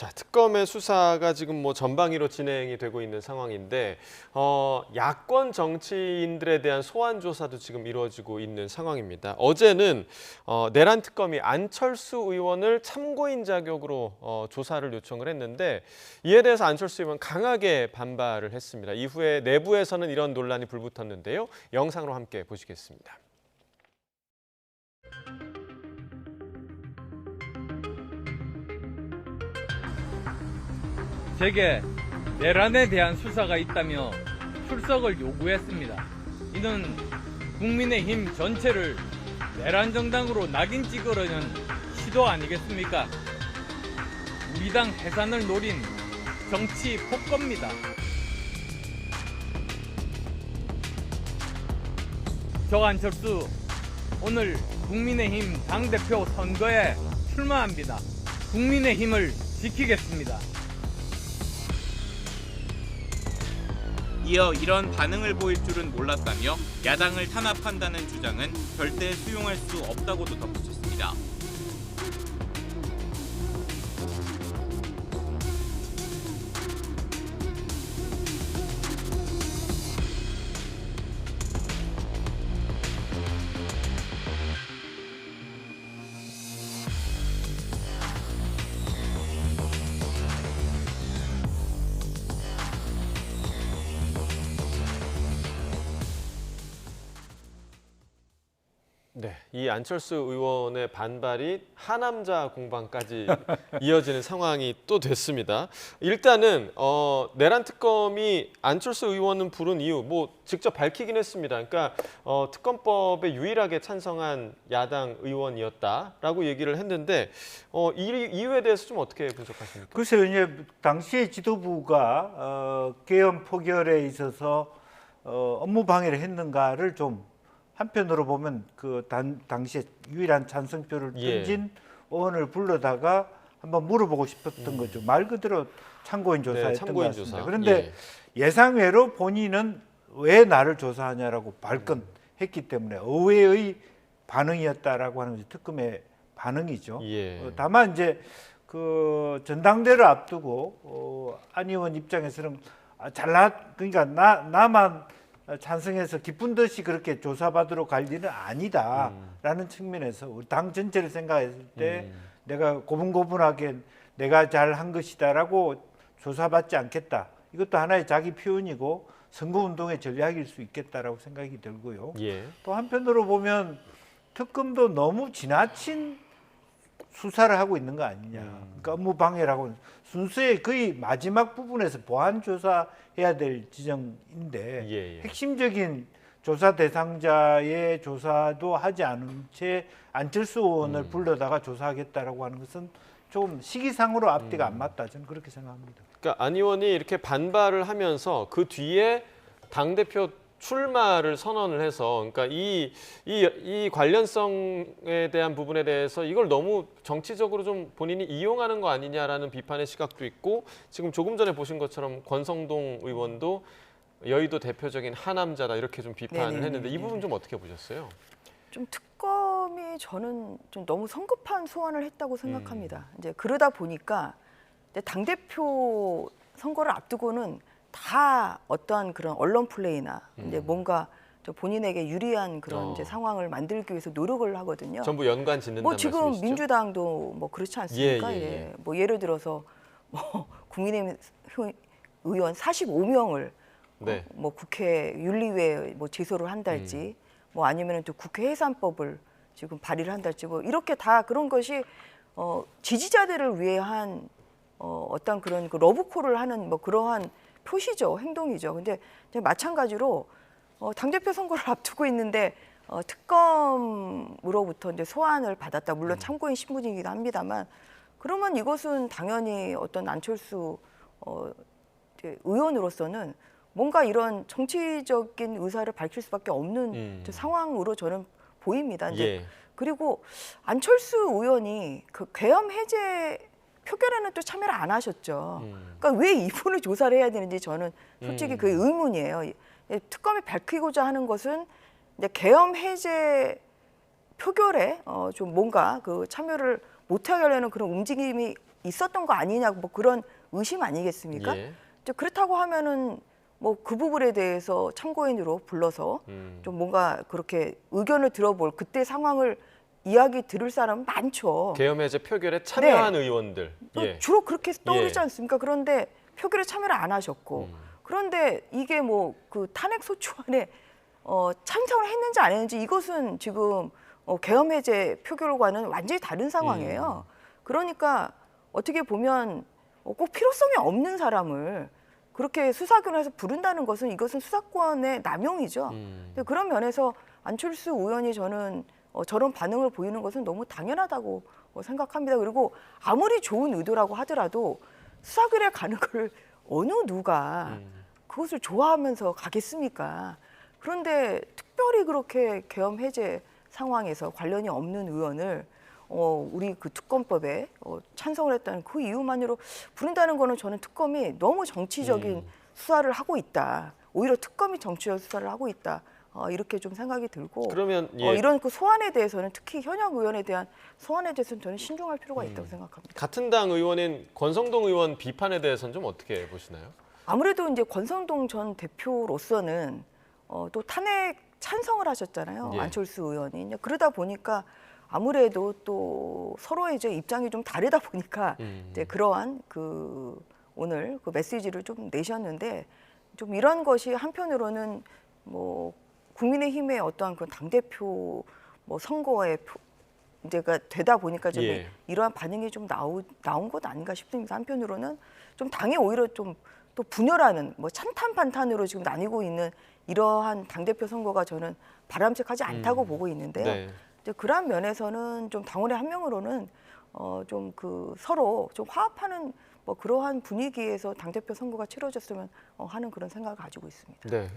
자, 특검의 수사가 지금 뭐 전방위로 진행이 되고 있는 상황인데 야권 정치인들에 대한 소환 조사도 지금 이루어지고 있는 상황입니다. 어제는 내란 특검이 안철수 의원을 참고인 자격으로 조사를 요청을 했는데 이에 대해서 안철수 의원 강하게 반발을 했습니다. 이후에 내부에서는 이런 논란이 불붙었는데요. 영상으로 함께 보시겠습니다. 제게 내란에 대한 수사가 있다며 출석을 요구했습니다. 이는 국민의힘 전체를 내란 정당으로 낙인 찍으려는 시도 아니겠습니까? 우리 당 해산을 노린 정치 폭거입니다. 저 안철수 오늘 국민의힘 당대표 선거에 출마합니다. 국민의힘을 지키겠습니다. 이어 이런 반응을 보일 줄은 몰랐다며 야당을 탄압한다는 주장은 절대 수용할 수 없다고도 덧붙였습니다. 네, 이 안철수 의원의 반발이 하남자 공방까지 이어지는 상황이 또 됐습니다. 일단은 내란 특검이 안철수 의원은 부른 이유 뭐 직접 밝히긴 했습니다. 그러니까 특검법에 유일하게 찬성한 야당 의원이었다라고 얘기를 했는데 이 이유에 대해서 좀 어떻게 분석하십니까? 글쎄요, 이제 당시에 지도부가 계엄 포결에 있어서 업무 방해를 했는가를 좀 한편으로 보면 그 당시에 유일한 찬성표를 던진 의원을 불러다가 한번 물어보고 싶었던 거죠. 말 그대로 참고인 조사였던 참고인 것 같습니다. 조사. 그런데 예상외로 본인은 왜 나를 조사하냐라고 발끈했기 때문에 의외의 반응이었다라고 하는 것이 특검의 반응이죠. 다만 이제 그 전당대를 앞두고 안 의원 입장에서는 그러니까 나만 찬성해서 기쁜 듯이 그렇게 조사받으러 갈 일은 아니다라는 측면에서 우리 당 전체를 생각했을 때 내가 고분고분하게 내가 잘한 것이다라고 조사받지 않겠다. 이것도 하나의 자기 표현이고 선거운동의 전략일 수 있겠다라고 생각이 들고요. 또 한편으로 보면 특검도 너무 지나친 수사를 하고 있는 거 아니냐. 그러니까 업무 방해라고 순수의 거의 마지막 부분에서 보완 조사해야 될 지점인데 핵심적인 조사 대상자의 조사도 하지 않은 채 안철수 의원을 불러다가 조사하겠다라고 하는 것은 좀 시기상으로 앞뒤가 안 맞다. 저는 그렇게 생각합니다. 그러니까 안 의원이 이렇게 반발을 하면서 그 뒤에 당대표 출마를 선언을 해서 그러니까 이 관련성에 대한 부분에 대해서 이걸 너무 정치적으로 좀 본인이 이용하는 거 아니냐라는 비판의 시각도 있고 지금 조금 전에 보신 것처럼 권성동 의원도 여의도 대표적인 하남자다 이렇게 좀 비판을 했는데 이 부분 좀 어떻게 보셨어요? 좀 특검이 저는 좀 너무 성급한 소환을 했다고 생각합니다. 이제 그러다 보니까 당대표 선거를 앞두고는 다 어떠한 그런 언론 플레이나 이제 뭔가 본인에게 유리한 그런 이제 상황을 만들기 위해서 노력을 하거든요. 전부 연관 짓는다는 뭐 지금 말씀이시죠? 민주당도 뭐 그렇지 않습니까? 뭐 예를 들어서 뭐 국민의힘 의원 45명을 뭐 국회 윤리위에 뭐 제소를 한달지 뭐 아니면은 또 국회 해산법을 지금 발의를 한달지 뭐 이렇게 다 그런 것이 지지자들을 위해 한 어떤 그런 그 러브콜을 하는 뭐 그러한 표시죠, 행동이죠. 근데 마찬가지로 당대표 선거를 앞두고 있는데 특검으로부터 이제 소환을 받았다. 물론 참고인 신분이기도 합니다만 그러면 이것은 당연히 어떤 안철수 의원으로서는 뭔가 이런 정치적인 의사를 밝힐 수밖에 없는 상황으로 저는 보입니다. 이제 그리고 안철수 의원이 그 계엄 해제 표결에는 또 참여를 안 하셨죠. 그러니까 왜 이분을 조사를 해야 되는지 저는 솔직히 그게 의문이에요. 특검이 밝히고자 하는 것은 이제 계엄 해제 표결에 좀 뭔가 그 참여를 못하게 하려는 그런 움직임이 있었던 거 아니냐 뭐 그런 의심 아니겠습니까? 예. 이제 그렇다고 하면은 뭐 그 부분에 대해서 참고인으로 불러서 좀 뭔가 그렇게 의견을 들어볼 그때 상황을 이야기 들을 사람은 많죠. 계엄 해제 표결에 참여한 의원들. 또 예. 주로 그렇게 떠오르지 예. 않습니까? 그런데 표결에 참여를 안 하셨고 그런데 이게 뭐 그 탄핵 소추안에 찬성을 했는지 안 했는지 이것은 지금 계엄 해제 표결과는 완전히 다른 상황이에요. 그러니까 어떻게 보면 꼭 필요성이 없는 사람을 그렇게 수사권에서 부른다는 것은 이것은 수사권의 남용이죠. 근데 그런 면에서 안철수 의원이 저는 저런 반응을 보이는 것은 너무 당연하다고 생각합니다. 그리고 아무리 좋은 의도라고 하더라도 수사결에 가는 걸 어느 누가 그것을 좋아하면서 가겠습니까? 그런데 특별히 그렇게 계엄 해제 상황에서 관련이 없는 의원을 우리 그 특검법에 찬성을 했다는 그 이유만으로 부른다는 거는 저는 특검이 너무 정치적인 수사를 하고 있다. 오히려 특검이 정치적 수사를 하고 있다. 이렇게 좀 생각이 들고 그러면 예. 이런 그 소환에 대해서는 특히 현역 의원에 대한 소환에 대해서는 저는 신중할 필요가 있다고 생각합니다. 같은 당 의원인 권성동 의원 비판에 대해서는 좀 어떻게 보시나요? 아무래도 이제 권성동 전 대표로서는 또 탄핵 찬성을 하셨잖아요. 예. 안철수 의원이. 이제 그러다 보니까 아무래도 또 서로의 이제 입장이 좀 다르다 보니까 이제 그러한 그 오늘 그 메시지를 좀 내셨는데 좀 이런 것이 한편으로는 뭐 국민의힘의 어떠한 그 당대표 뭐 선거에 이제가 되다 보니까 좀 예. 이러한 반응이 좀 나온 것 아닌가 싶습니다. 한편으로는 좀 당이 오히려 좀 또 분열하는 뭐 찬탄 반탄으로 지금 나뉘고 있는 이러한 당대표 선거가 저는 바람직하지 않다고 보고 있는데요. 네. 이제 그러한 면에서는 좀 당원의 한 명으로는 좀 그 서로 좀 화합하는 뭐 그러한 분위기에서 당대표 선거가 치러졌으면 하는 그런 생각을 가지고 있습니다. 네.